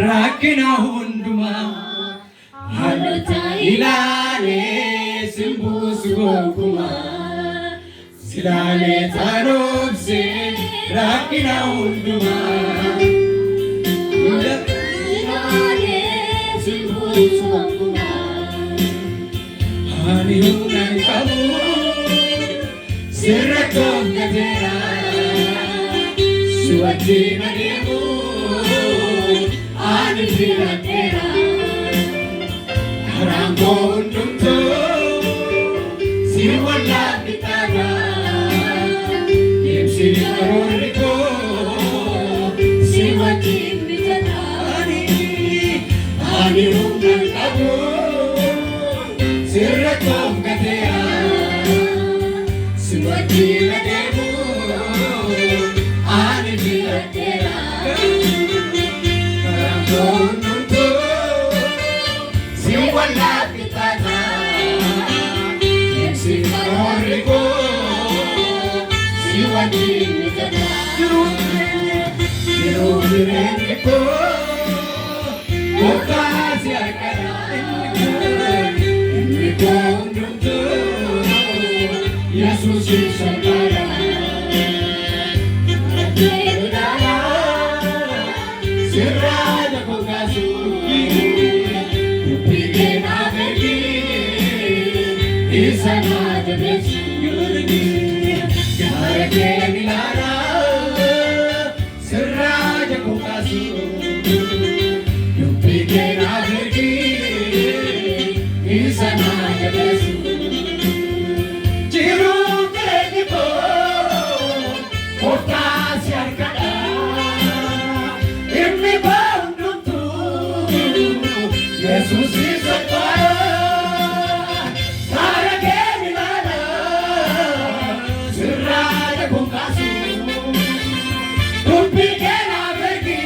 Rakkina hundumaa haalota ilaalee simbuusu gonkumaa silaalee taanobsee rakkina hundumaa ilaalee simbuusu gonkumaa ani humnaan qabu sirra tokkateera si wajjin adeemu. Ani filatera karango undumto si wala bitara yemsi karoriko si wajin bitara ani ungan kabu sirrakom katea si wajin ademu ani filatera Nuntu si wala pitana si karoriko si wajin bitara Kirureniko Okasi akara Niko nuntu Yesus isabara Adirudara Sirraja kokasu Upigena vergi Isana debesu Garake milara Sirraja kokasu Upigena vergi Isana debesu Jiru kerenipo Okasi arkada Jesus is a fire, Sarage milana, Sirraja kokasu, Upigena vergi,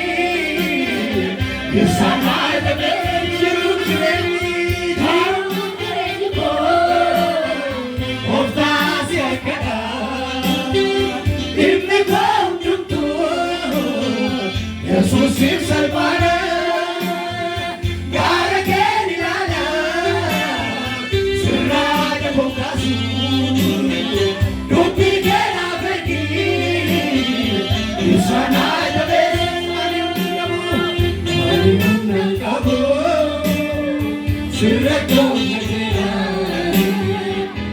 Isana debesu Kirenipo, Okasi akada, Niko nuntu, Jesus is a fire.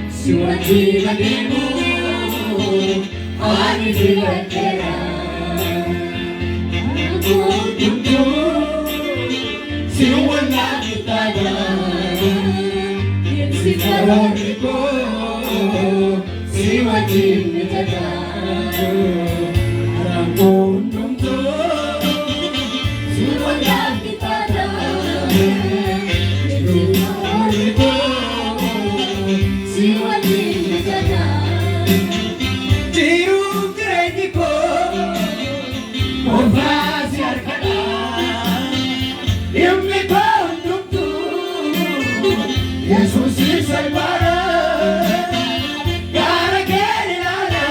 Si wajin ademu ani filatera Nuntu si wala bitana si karoriko si wajin bitana Nuntu si wala bitana si wajin bitana Jiru kerenipo Okasi arkada Yemiko nuntu Jesus is salvara Garake milana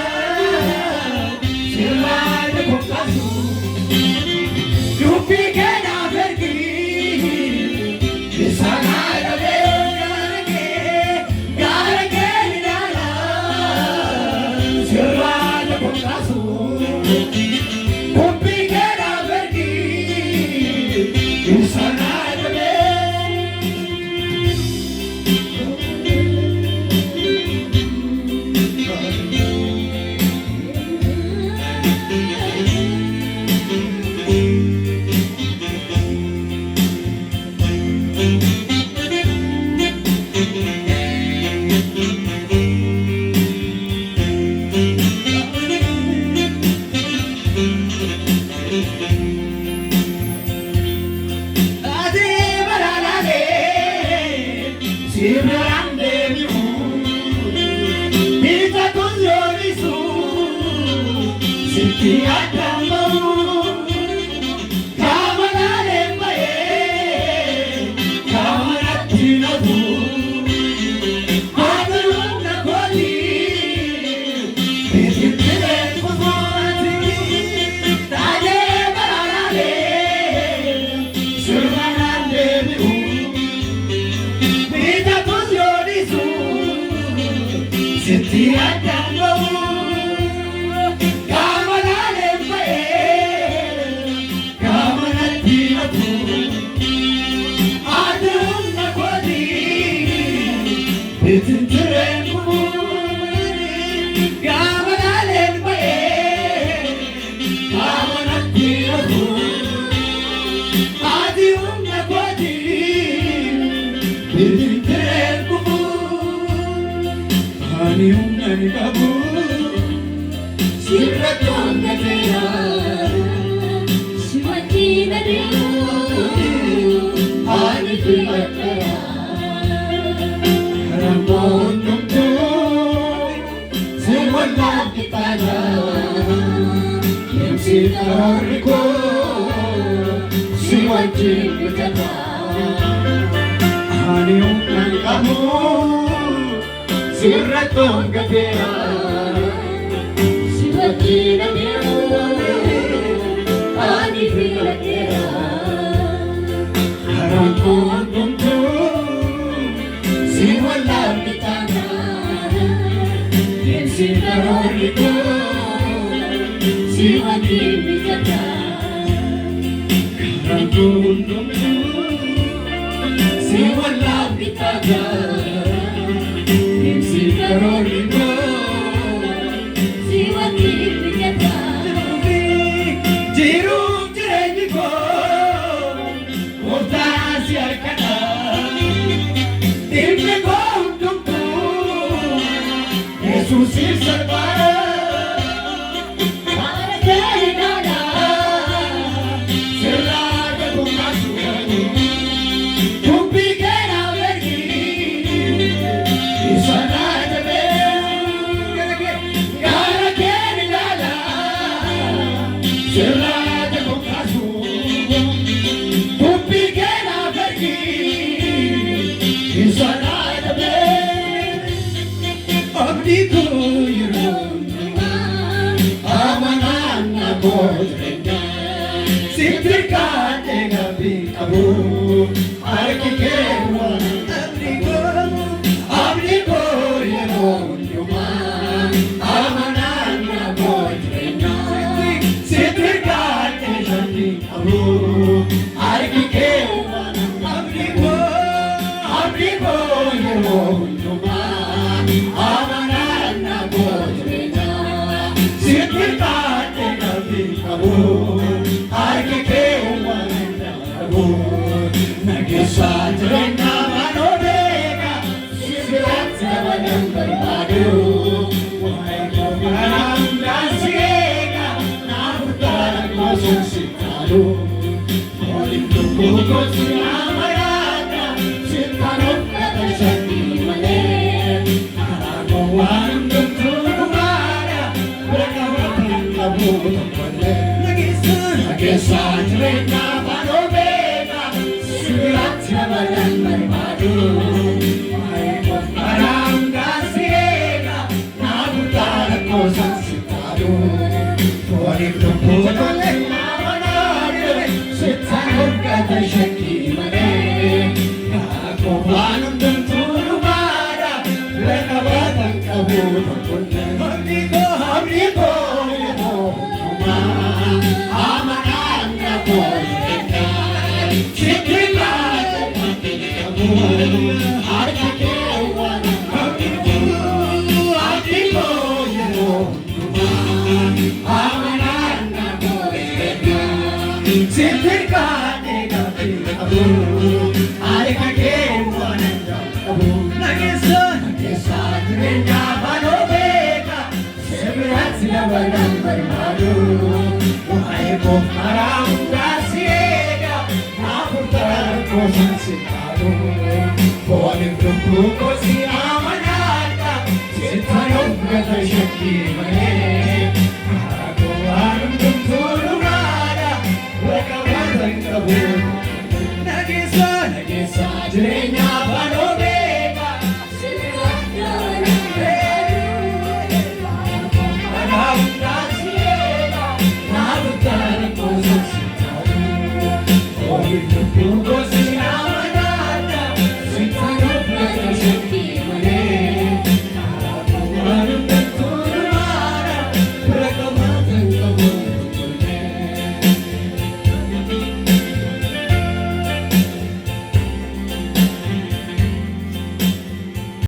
Sirraja kokasu Upigena vergi Isana Itinteen kufu ani umnani kabu sirrattoon gateera Shiwati nadiru ani filadheera Ramon numtu si wallaaf qixxaata Yemsi kararriko si wajjin bitata Ani umnani kabu sirrattoon gateera Shiwati nadiru ani filadheera Ramon numtu si wallaaf qixxaata Yemsi kararriko si wajjin bitata Ramon numtu si wallaaf qixxaata Yemsi kararriko Shiwati nadiru Jiruuf jireenyi koo gooftaa si harkadha dhibni koo hundumtuu Yesuusiif salphaadha Haala keedhaadha sirraa gabuudhaa suudhaani dubbii keenaaf ergi isa naajabee gaara keen ilaala sirraa gabuudhaa suudhaani dubbii keenaaf ergi isa naajabee abdii koo yeroo amanaan na booddeenya sitti kaatee gaaffii qabu harki kee waan abdii koo yeroo hundumaa amanaan na booddeenya sitti kaatee gaaffii qabu harki kee waan abdii koo yeroo hundumaa amanaan na booddeenya sitti kaatee gaaffii qabu harki kee waan qabu nageessaa jireenyaa manoo beeka sibiratti dabalan barbaadu waa'ee koo karaa hundaan si eega naaf utaalan gosoon si taalu waliin lubbuu gosi amanaadha sittaan of gata shakkii malee karaa koo waan hundumtuu dhugaadha beeka watan qabu tokkollee nageessaa jireenyaa manoo beeka sibiratti dabalan barbaadu waa'ee koo karaa hundaan si eega naaf utaalan gosoon si taalu waliin lubbuu gosi amanaadha sittaan of gata shakkii malee karaa koo waan hundumtuu dhugaadha beeka watan qabu tokkollee abdii koo yeroo hundumaa amanaan na booddeenya sitti kaatee gaaffii qabu harki kee waan abdii koo yeroo hundumaa amanaan na booddeenya sitti kaatee gaaffii qabu harki kee waan qabu nageessaa jireenyaa manoo beeka sibiratti dabalan barbaadu waa'ee koo karaa hundaa si eega naaf utaalan gosoon si taalu waliin lubbuu gosi amanaadha sittaan of gata shakkii malee karaa koo waan hundumtuu dhugaadha beeka watan qabu nageessaa jireenyaa